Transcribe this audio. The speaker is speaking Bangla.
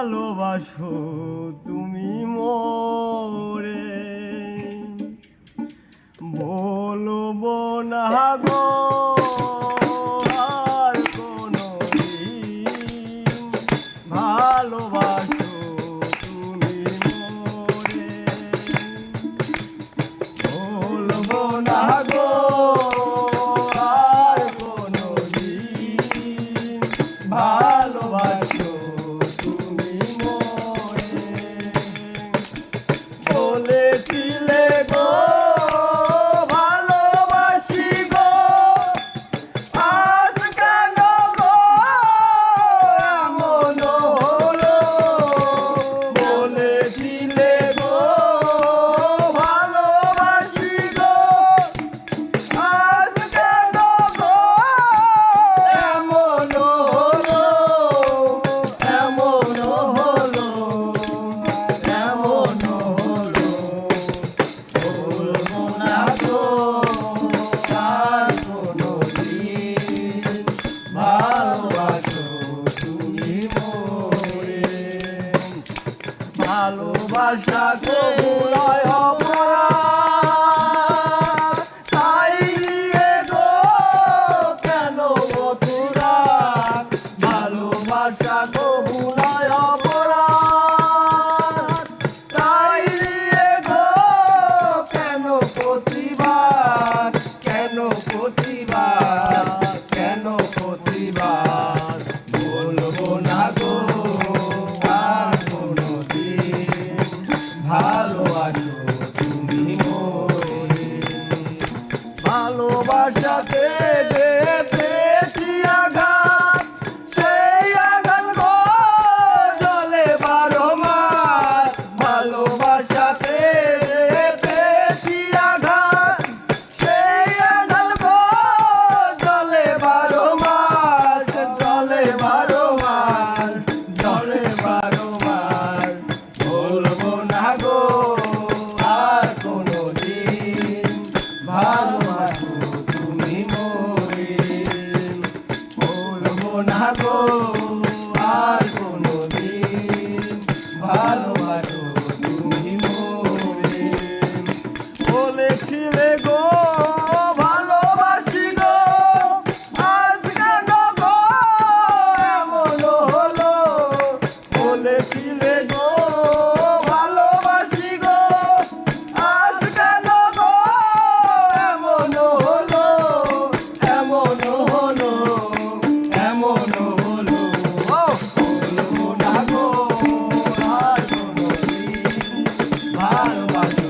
ভালোবাসো তুমি মোরে, বলবো না গো আর কোনদিন, ভালোবাসো তুমি মোরে, বলবো না গো আর কোনদিন, ভালোবাসো তুমি মোরে, বলেছিলে গো ভালোবাসি গো, আজ কেন গো এমন হলো, বলেছিলে গো ভালোবাসি গো, আজ কেন গো এমন হলো, এমন হলো, এমন হলো, বলবো না গো আর কোনদিন, ভালোবাসো তুমি মোরে, ভালোবাসা কবুলয় অপরাধ, তাই নিয়ে গো কেন অপরাধ, ভালোবাসা কবুলয় অপরাধ, তাই নিয়ে গো কেন প্রতিবাদ, কেন প্রতিবাদ, কেন প্রতিবাদ, বলবো না গো আর কোনদিন, ভালোবাসো তুমি মোরে, ভালোবাসাতে পেয়েছি আঘাত, সেই আঘাত গো জলে 12 মাস, ভালোবাসাতে পেয়েছি আঘাত, সেই আঘাত গো জলে 12 মাস, জলে 12 মাস, জলে 12 মাস, বলবো না গো আর কোনদিন, ভালোবাসো তুমি মোরে, বলবো না গো আর কোনদিন, ভালোবাসো তুমি মোরে, বলেছিলে গো ভালোবাসি গো, আজ কেন গো এমন হলো, বলেছিলে গো ভালোবাসি গো, আজ কেন গো এমন হলো, এমন হলো, এমন হলো, বলবো না গো আর কোনদিন, ভালোবাসো